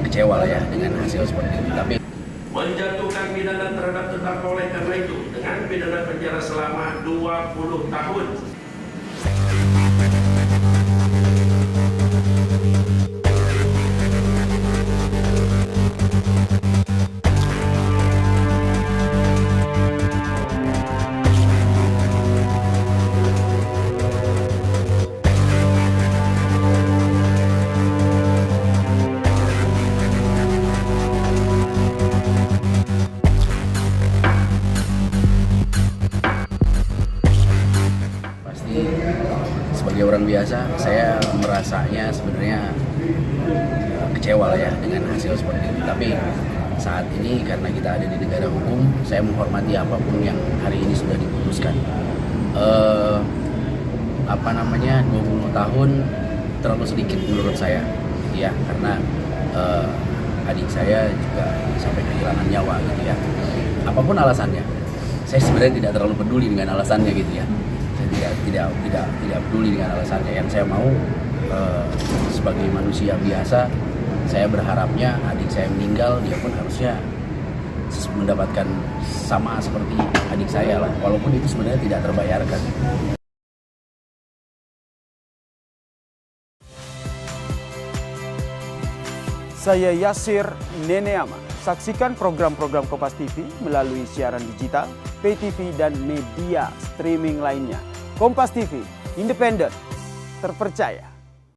kecewa lah ya dengan hasil seperti itu. Tapi menjatuhkan pidana terhadap terdakwa oleh karena itu dengan pidana penjara selama 20 tahun. Sebagai orang biasa, saya merasanya sebenarnya kecewa lah ya dengan hasil seperti itu. Tapi saat ini karena kita ada di negara hukum, saya menghormati apapun yang hari ini sudah diputuskan. 20 tahun terlalu sedikit menurut saya, ya, karena adik saya juga sampai kehilangan nyawa gitu ya. Apapun alasannya, saya sebenarnya tidak terlalu peduli dengan alasannya gitu ya. Saya tidak peduli dengan alasannya. Yang saya mau sebagai manusia biasa, saya berharapnya adik saya meninggal, dia pun harusnya mendapatkan sama seperti adik saya lah, walaupun itu sebenarnya tidak terbayarkan. Saya Yasir Neneama. Saksikan program-program Kompas TV melalui siaran digital, pay TV, dan media streaming lainnya. Kompas TV, independen, terpercaya.